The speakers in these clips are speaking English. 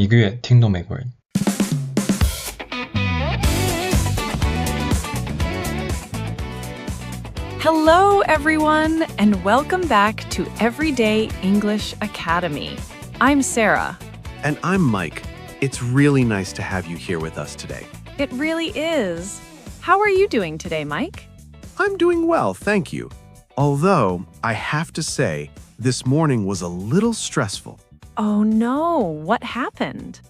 1个月听懂美国人。Hello, everyone, and welcome back to Everyday English Academy. I'm Sarah. And I'm Mike. It's really nice to have you here with us today. It really is. How are you doing today, Mike? I'm doing well, thank you. Although, I have to say, this morning was a little stressful. Oh no, what happened?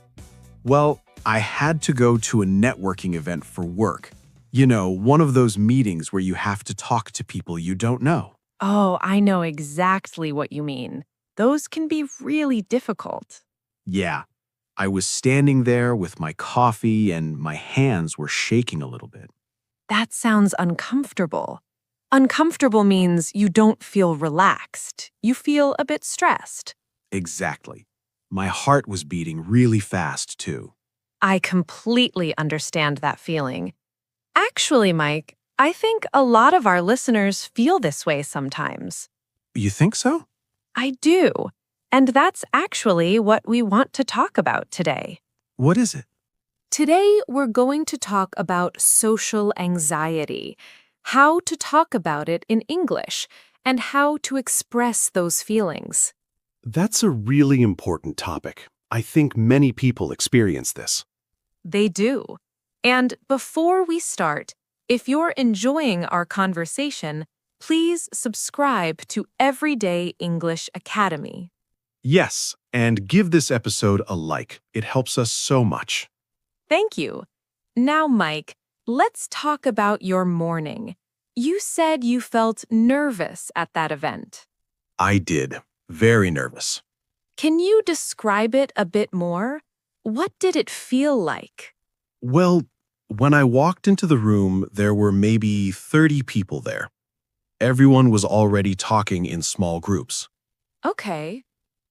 Well, I had to go to a networking event for work. You know, one of those meetings where you have to talk to people you don't know. Oh, I know exactly what you mean. Those can be really difficult. Yeah, I was standing there with my coffee and my hands were shaking a little bit. That sounds uncomfortable. Uncomfortable means you don't feel relaxed. You feel a bit stressed. Exactly. My heart was beating really fast, too. I completely understand that feeling. Actually, Mike, I think a lot of our listeners feel this way sometimes. You think so? I do. And that's actually what we want to talk about today. What is it? Today, we're going to talk about social anxiety, how to talk about it in English, and how to express those feelings. That's a really important topic. I think many people experience this. They do. And before we start, if you're enjoying our conversation, please subscribe to Everyday English Academy. Yes, and give this episode a like. It helps us so much. Thank you. Now, Mike, let's talk about your morning. You said you felt nervous at that event. I did. Very nervous. Can you describe it a bit more? What did it feel like? Well, when I walked into the room, there were maybe 30 people there. Everyone was already talking in small groups. Okay.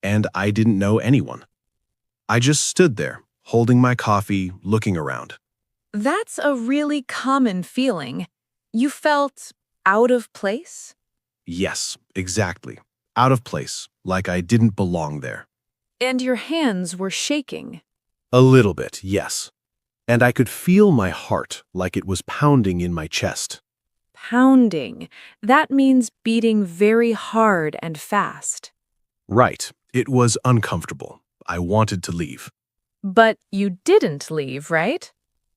And I didn't know anyone. I just stood there, holding my coffee, looking around. That's a really common feeling. You felt out of place? Yes, exactly. Out of place, like I didn't belong there. And your hands were shaking. A little bit, yes. And I could feel my heart like it was pounding in my chest. Pounding. That means beating very hard and fast. Right. It was uncomfortable. I wanted to leave. But you didn't leave, right?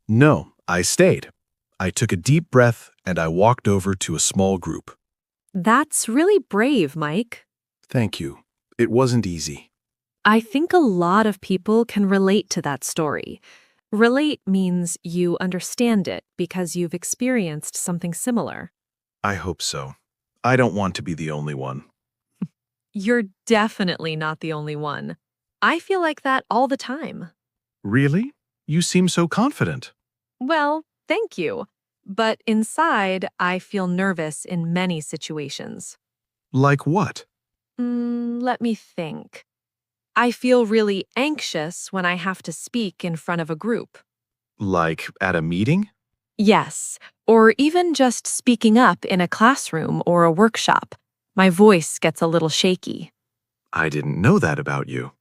No, I stayed. I took a deep breath and I walked over to a small group. That's really brave, Mike. Thank you. It wasn't easy. I think a lot of people can relate to that story. Relate means you understand it because you've experienced something similar. I hope so. I don't want to be the only one. You're definitely not the only one. I feel like that all the time. Really? You seem so confident. Well, thank you. But inside, I feel nervous in many situations. Like what? Let me think. I feel really anxious when I have to speak in front of a group. Like at a meeting? Yes, or even just speaking up in a classroom or a workshop. My voice gets a little shaky. I didn't know that about you.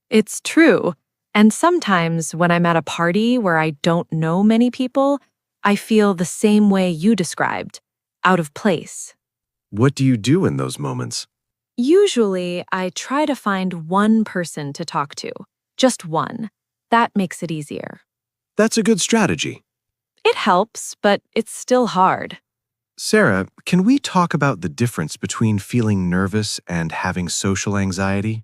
It's true. And sometimes when I'm at a party where I don't know many people, I feel the same way you described, out of place. What do you do in those moments? Usually, I try to find one person to talk to. Just one. That makes it easier. That's a good strategy. It helps, but it's still hard. Sarah, can we talk about the difference between feeling nervous and having social anxiety?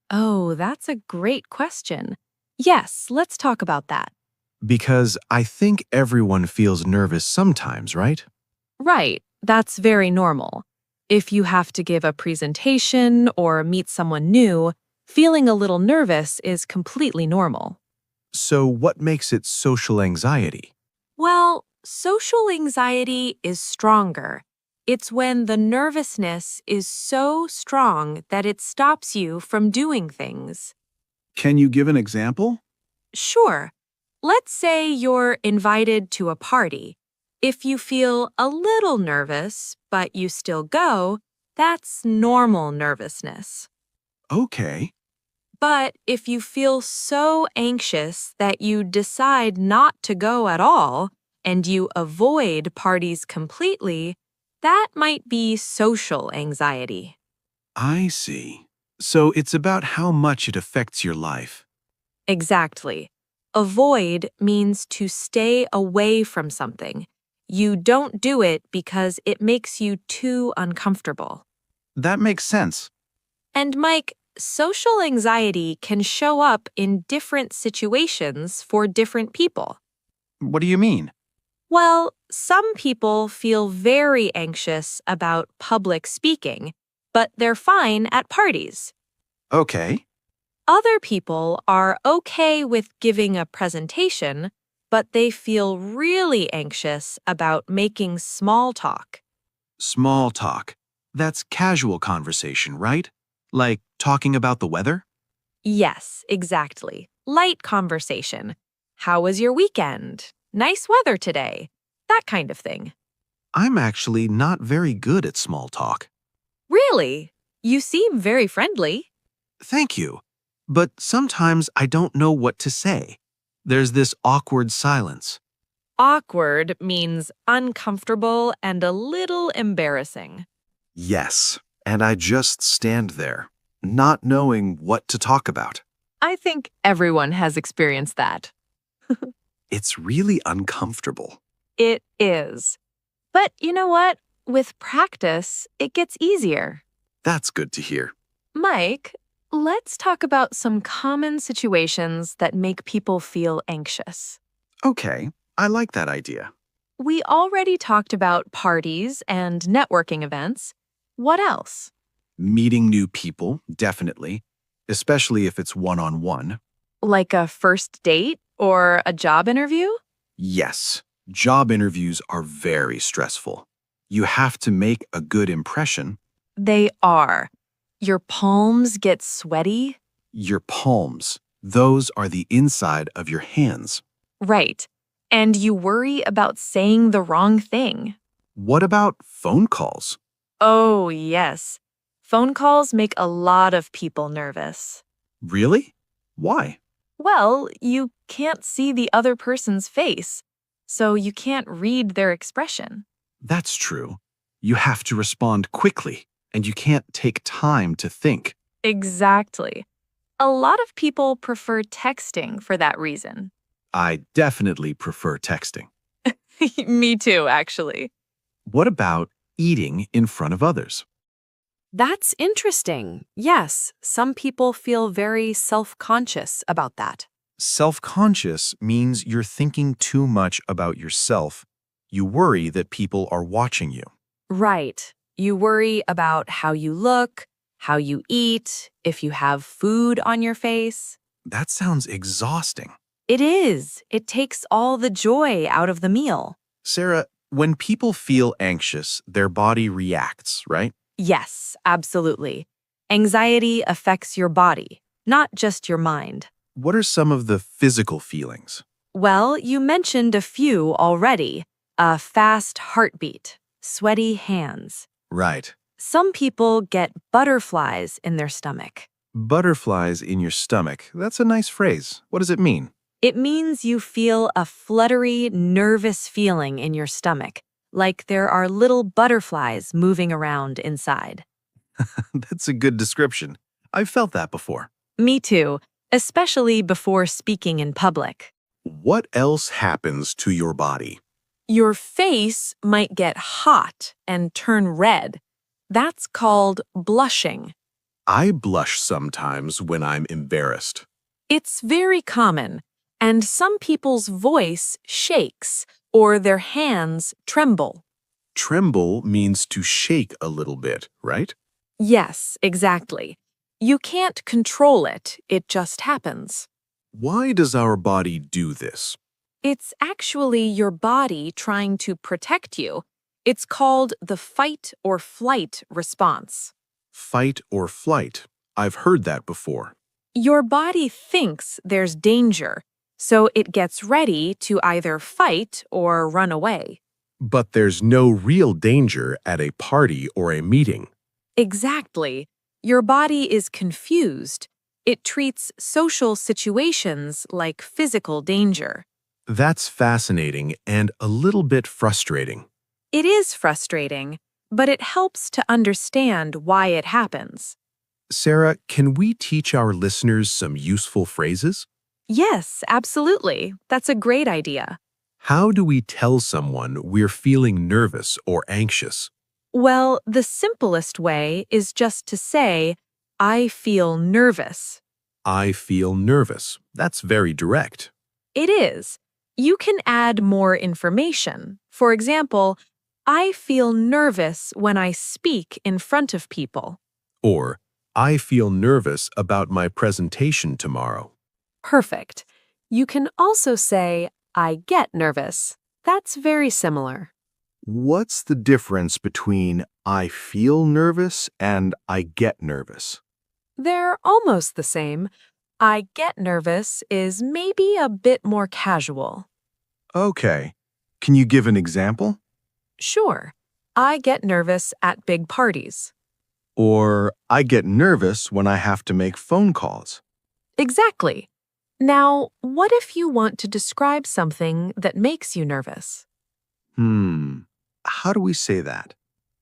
Oh, that's a great question. Yes, let's talk about that. Because I think everyone feels nervous sometimes, right? Right, that's very normal. If you have to give a presentation or meet someone new, feeling a little nervous is completely normal. So what makes it social anxiety? Well, social anxiety is stronger. It's when the nervousness is so strong that it stops you from doing things. Can you give an example? Sure. Let's say you're invited to a party. If you feel a little nervous, but you still go, that's normal nervousness. Okay. But if you feel so anxious that you decide not to go at all and you avoid parties completely, that might be social anxiety. I see. So it's about how much it affects your life. Exactly. Avoid means to stay away from something. You don't do it because it makes you too uncomfortable. That makes sense. And Mike, social anxiety can show up in different situations for different people. What do you mean? Well, some people feel very anxious about public speaking, but they're fine at parties. Okay. Other people are okay with giving a presentation, but they feel really anxious about making small talk. Small talk. That's casual conversation, right? Like talking about the weather? Yes, exactly. Light conversation. How was your weekend? Nice weather today. That kind of thing. I'm actually not very good at small talk. Really? You seem very friendly. Thank you. But sometimes I don't know what to say. There's this awkward silence. Awkward means uncomfortable and a little embarrassing. Yes, and I just stand there, not knowing what to talk about. I think everyone has experienced that. It's really uncomfortable. It is. But you know what? With practice, it gets easier. That's good to hear. Mike, let's talk about some common situations that make people feel anxious. Okay, I like that idea. We already talked about parties and networking events. What else? Meeting new people, definitely, especially if it's one-on-one. Like a first date or a job interview? Yes, job interviews are very stressful. You have to make a good impression. They are. Your palms get sweaty? Your palms, those are the inside of your hands. Right. And you worry about saying the wrong thing. What about phone calls? Oh, yes. Phone calls make a lot of people nervous. Really? Why? Well, you can't see the other person's face, so you can't read their expression. That's true. You have to respond quickly, and you can't take time to think. Exactly. A lot of people prefer texting for that reason. I definitely prefer texting. Me too, actually. What about eating in front of others? That's interesting. Yes, some people feel very self-conscious about that. Self-conscious means you're thinking too much about yourself. You worry that people are watching you. Right. You worry about how you look, how you eat, if you have food on your face. That sounds exhausting. It is. It takes all the joy out of the meal. Sarah, when people feel anxious, their body reacts, right? Yes, absolutely. Anxiety affects your body, not just your mind. What are some of the physical feelings? Well, you mentioned a few already. A fast heartbeat, sweaty hands. Right. Some people get butterflies in their stomach. Butterflies in your stomach. That's a nice phrase. What does it mean? It means you feel a fluttery, nervous feeling in your stomach, like there are little butterflies moving around inside. That's a good description. I've felt that before. Me too, especially before speaking in public. What else happens to your body? Your face might get hot and turn red. That's called blushing. I blush sometimes when I'm embarrassed. It's very common, and some people's voice shakes or their hands tremble. Tremble means to shake a little bit, right? Yes, exactly. You can't control it, it just happens. Why does our body do this? It's actually your body trying to protect you. It's called the fight or flight response. Fight or flight. I've heard that before. Your body thinks there's danger, so it gets ready to either fight or run away. But there's no real danger at a party or a meeting. Exactly. Your body is confused. It treats social situations like physical danger. That's fascinating and a little bit frustrating. It is frustrating, but it helps to understand why it happens. Sarah, can we teach our listeners some useful phrases? Yes, absolutely. That's a great idea. How do we tell someone we're feeling nervous or anxious? Well, the simplest way is just to say, I feel nervous. I feel nervous. That's very direct. It is. You can add more information. For example, I feel nervous when I speak in front of people. Or, I feel nervous about my presentation tomorrow. Perfect. You can also say, I get nervous. That's very similar. What's the difference between I feel nervous and I get nervous? They're almost the same. I get nervous is maybe a bit more casual. Okay. Can you give an example? Sure. I get nervous at big parties. Or I get nervous when I have to make phone calls. Exactly. Now, what if you want to describe something that makes you nervous? How do we say that?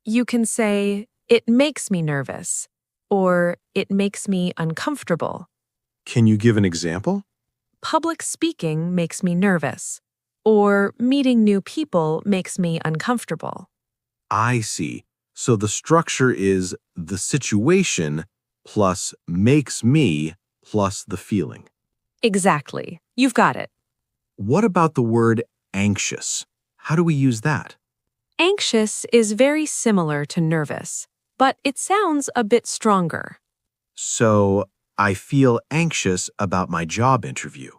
You can say, it makes me nervous, or it makes me uncomfortable. Can you give an example? Public speaking makes me nervous, or meeting new people makes me uncomfortable. I see. So the structure is the situation plus makes me plus the feeling. Exactly. You've got it. What about the word anxious? How do we use that? Anxious is very similar to nervous, but it sounds a bit stronger. So I feel anxious about my job interview.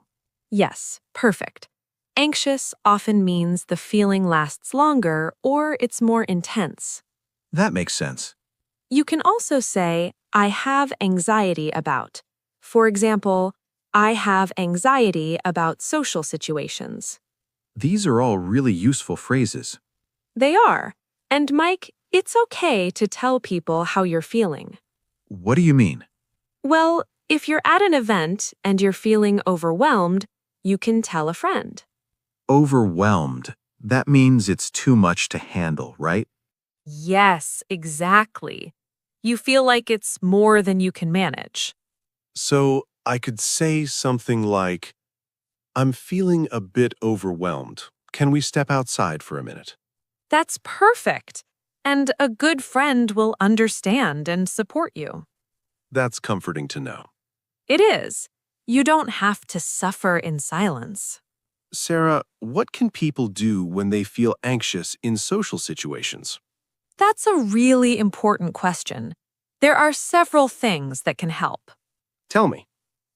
Yes, perfect. Anxious often means the feeling lasts longer or it's more intense. That makes sense. You can also say, I have anxiety about. For example, I have anxiety about social situations. These are all really useful phrases. They are. And Mike, it's okay to tell people how you're feeling. What do you mean? Well, if you're at an event and you're feeling overwhelmed, you can tell a friend. Overwhelmed. That means it's too much to handle, right? Yes, exactly. You feel like it's more than you can manage. So I could say something like, I'm feeling a bit overwhelmed. Can we step outside for a minute? That's perfect. And a good friend will understand and support you. That's comforting to know. It is. You don't have to suffer in silence. Sarah, what can people do when they feel anxious in social situations? That's a really important question. There are several things that can help. Tell me.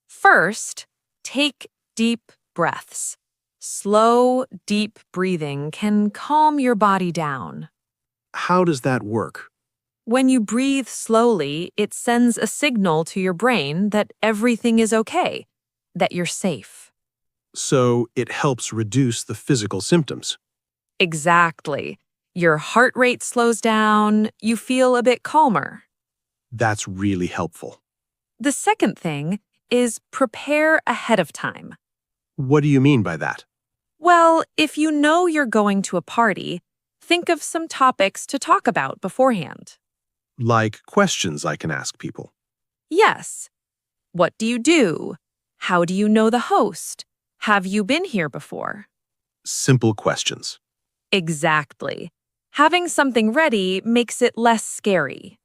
First, take deep breaths. Slow, deep breathing can calm your body down. How does that work? When you breathe slowly, it sends a signal to your brain that everything is okay, that you're safe. So it helps reduce the physical symptoms. Exactly. Your heart rate slows down, you feel a bit calmer. That's really helpful. The second thing is prepare ahead of time. What do you mean by that? Well, if you know you're going to a party, think of some topics to talk about beforehand. Like questions I can ask people. Yes. What do you do? How do you know the host? Have you been here before? Simple questions. Exactly. Having something ready makes it less scary.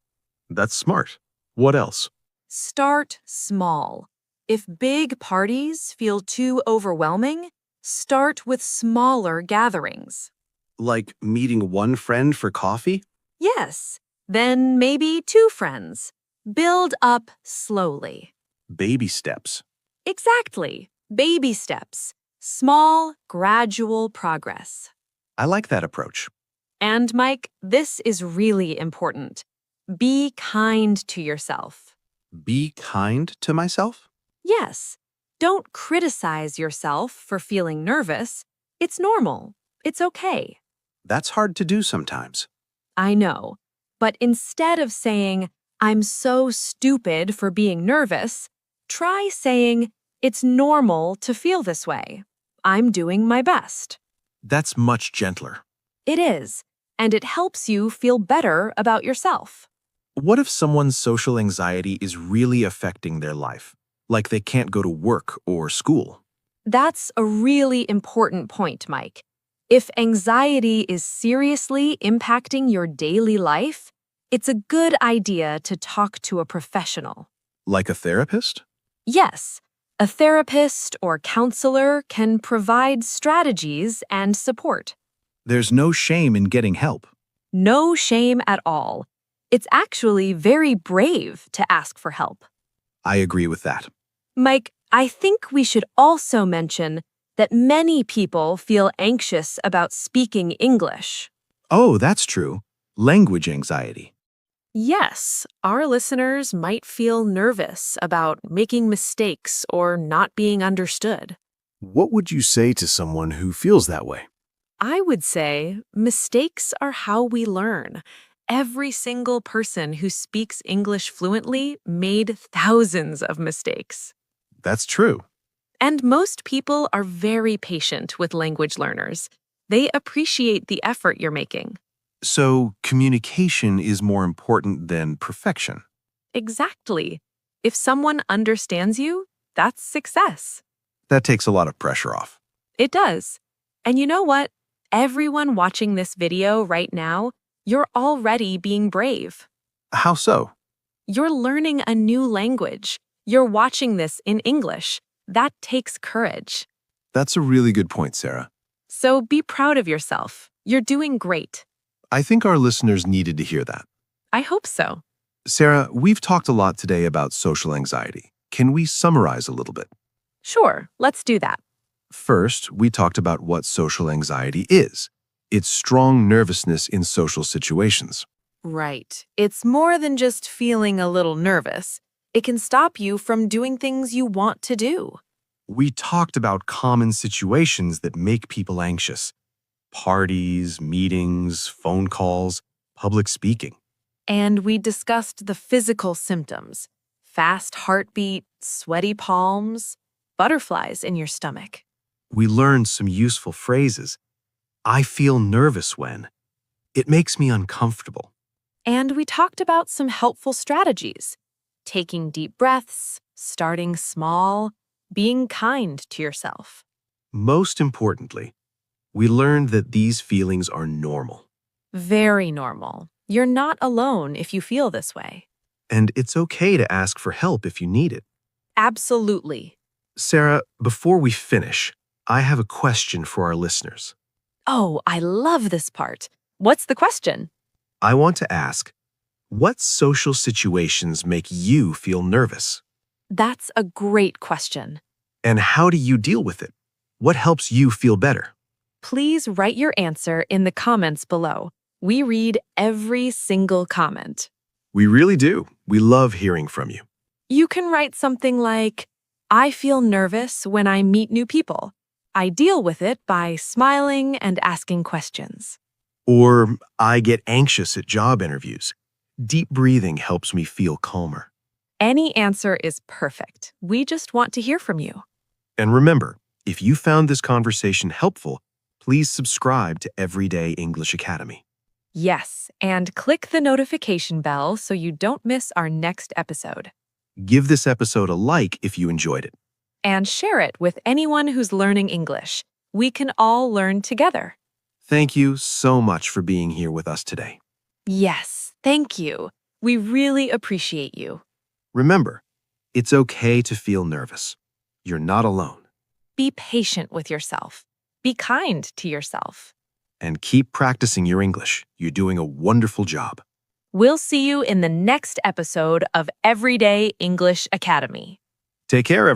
That's smart. What else? Start small. If big parties feel too overwhelming, start with smaller gatherings. Like meeting one friend for coffee? Yes, then maybe 2 friends. Build up slowly. Baby steps. Exactly. Baby steps. Small, gradual progress. I like that approach. And Mike, this is really important. Be kind to yourself. Be kind to myself? Yes, don't criticize yourself for feeling nervous. It's normal. It's okay. That's hard to do sometimes. I know. But instead of saying, I'm so stupid for being nervous, Try saying, "It's normal to feel this way. I'm doing my best." That's much gentler. It is, and it helps you feel better about yourself. What if someone's social anxiety is really affecting their life, like they can't go to work or school? That's a really important point, Mike. If anxiety is seriously impacting your daily life, it's a good idea to talk to a professional. Like a therapist? Yes, a therapist or counselor can provide strategies and support. There's no shame in getting help. No shame at all. It's actually very brave to ask for help. I agree with that. Mike, I think we should also mention that many people feel anxious about speaking English. Oh, that's true. Language anxiety. Yes, our listeners might feel nervous about making mistakes or not being understood. What would you say to someone who feels that way? I would say mistakes are how we learn. Every single person who speaks English fluently made thousands of mistakes. That's true. And most people are very patient with language learners. They appreciate the effort you're making. So, communication is more important than perfection. Exactly. If someone understands you, that's success. That takes a lot of pressure off. It does. And you know what? Everyone watching this video right now, you're already being brave. How so? You're learning a new language. You're watching this in English. That takes courage. That's a really good point, Sarah. So be proud of yourself. You're doing great. I think our listeners needed to hear that. I hope so. Sarah, we've talked a lot today about social anxiety. Can we summarize a little bit? Sure, let's do that. First, we talked about what social anxiety is. It's strong nervousness in social situations. Right. It's more than just feeling a little nervous. It can stop you from doing things you want to do. We talked about common situations that make people anxious. Parties, meetings, phone calls, public speaking. And we discussed the physical symptoms: fast heartbeat, sweaty palms, butterflies in your stomach. We learned some useful phrases. I feel nervous when. It makes me uncomfortable. And we talked about some helpful strategies: taking deep breaths, starting small, being kind to yourself. Most importantly, we learned that these feelings are normal. Very normal. You're not alone if you feel this way. And it's okay to ask for help if you need it. Absolutely. Sarah, before we finish, I have a question for our listeners. Oh, I love this part. What's the question? I want to ask, what social situations make you feel nervous? That's a great question. And how do you deal with it? What helps you feel better? Please write your answer in the comments below. We read every single comment. We really do. We love hearing from you. You can write something like, "I feel nervous when I meet new people. I deal with it by smiling and asking questions." Or, I get anxious at job interviews. Deep breathing helps me feel calmer. Any answer is perfect. We just want to hear from you. And remember, if you found this conversation helpful, please subscribe to Everyday English Academy. Yes, and click the notification bell so you don't miss our next episode. Give this episode a like if you enjoyed it. And share it with anyone who's learning English. We can all learn together. Thank you so much for being here with us today. Yes, thank you. We really appreciate you. Remember, it's okay to feel nervous. You're not alone. Be patient with yourself. Be kind to yourself. And keep practicing your English. You're doing a wonderful job. We'll see you in the next episode of Everyday English Academy. Take care, everyone.